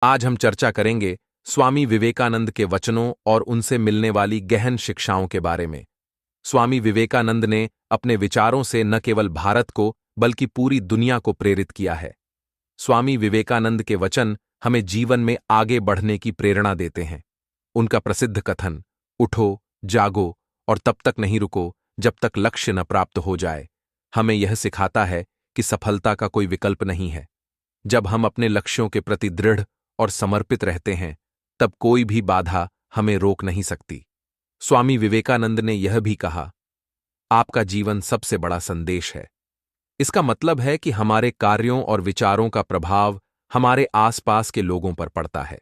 आज हम चर्चा करेंगे स्वामी विवेकानंद के वचनों और उनसे मिलने वाली गहन शिक्षाओं के बारे में। स्वामी विवेकानंद ने अपने विचारों से न केवल भारत को बल्कि पूरी दुनिया को प्रेरित किया है। स्वामी विवेकानंद के वचन हमें जीवन में आगे बढ़ने की प्रेरणा देते हैं। उनका प्रसिद्ध कथन, उठो, जागो और तब तक नहीं रुको जब तक लक्ष्य न प्राप्त हो जाए, हमें यह सिखाता है कि सफलता का कोई विकल्प नहीं है। जब हम अपने लक्ष्यों के प्रति दृढ़ और समर्पित रहते हैं, तब कोई भी बाधा हमें रोक नहीं सकती। स्वामी विवेकानंद ने यह भी कहा, आपका जीवन सबसे बड़ा संदेश है। इसका मतलब है कि हमारे कार्यों और विचारों का प्रभाव हमारे आसपास के लोगों पर पड़ता है।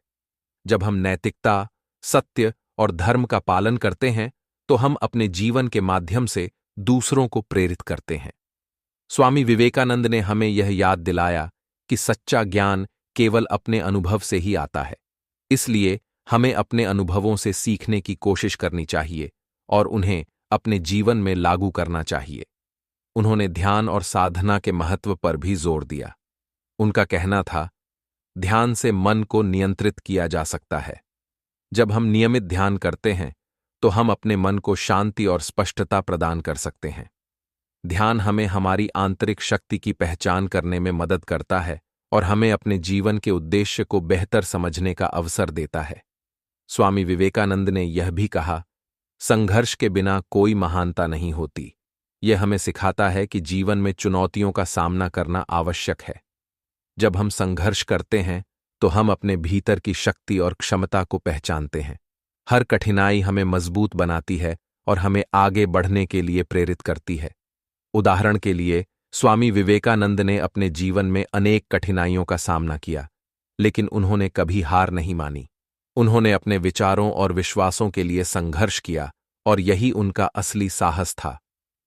जब हम नैतिकता, सत्य और धर्म का पालन करते हैं, तो हम अपने जीवन के माध्यम से दूसरों को प्रेरित करते हैं। स्वामी विवेकानंद ने हमें यह याद दिलाया कि सच्चा ज्ञान केवल अपने अनुभव से ही आता है। इसलिए हमें अपने अनुभवों से सीखने की कोशिश करनी चाहिए और उन्हें अपने जीवन में लागू करना चाहिए। उन्होंने ध्यान और साधना के महत्व पर भी जोर दिया। उनका कहना था, ध्यान से मन को नियंत्रित किया जा सकता है। जब हम नियमित ध्यान करते हैं, तो हम अपने मन को शांति और स्पष्टता प्रदान कर सकते हैं। ध्यान हमें हमारी आंतरिक शक्ति की पहचान करने में मदद करता है और हमें अपने जीवन के उद्देश्य को बेहतर समझने का अवसर देता है। स्वामी विवेकानंद ने यह भी कहा, संघर्ष के बिना कोई महानता नहीं होती। यह हमें सिखाता है कि जीवन में चुनौतियों का सामना करना आवश्यक है। जब हम संघर्ष करते हैं, तो हम अपने भीतर की शक्ति और क्षमता को पहचानते हैं। हर कठिनाई हमें मजबूत बनाती है और हमें आगे बढ़ने के लिए प्रेरित करती है। उदाहरण के लिए, स्वामी विवेकानंद ने अपने जीवन में अनेक कठिनाइयों का सामना किया, लेकिन उन्होंने कभी हार नहीं मानी। उन्होंने अपने विचारों और विश्वासों के लिए संघर्ष किया और यही उनका असली साहस था।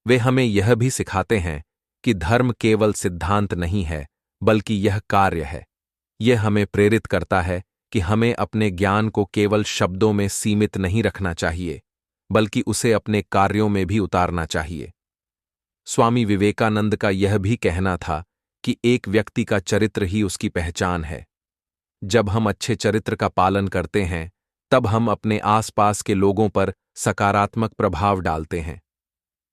वे हमें यह भी सिखाते हैं कि धर्म केवल सिद्धांत नहीं है, बल्कि यह कार्य है। यह हमें प्रेरित करता है कि हमें अपने ज्ञान को केवल शब्दों में सीमित नहीं रखना चाहिए, बल्कि उसे अपने कार्यों में भी उतारना चाहिए। स्वामी विवेकानंद का यह भी कहना था कि एक व्यक्ति का चरित्र ही उसकी पहचान है। जब हम अच्छे चरित्र का पालन करते हैं, तब हम अपने आसपास के लोगों पर सकारात्मक प्रभाव डालते हैं।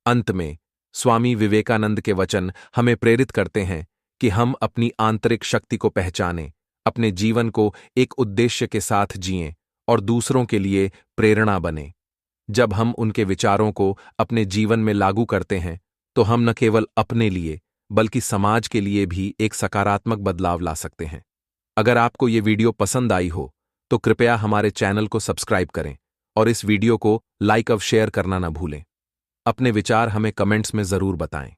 अंत में, स्वामी विवेकानंद के वचन हमें प्रेरित करते हैं कि हम अपनी आंतरिक शक्ति को पहचानें, अपने जीवन को एक उद्देश्य के साथ जिएं और दूसरों के लिए प्रेरणा बनें। जब हम उनके विचारों को अपने जीवन में लागू करते हैं, तो हम न केवल अपने लिए बल्कि समाज के लिए भी एक सकारात्मक बदलाव ला सकते हैं। अगर आपको ये वीडियो पसंद आई हो, तो कृपया हमारे चैनल को सब्सक्राइब करें और इस वीडियो को लाइक और शेयर करना न भूलें। अपने विचार हमें कमेंट्स में जरूर बताएं।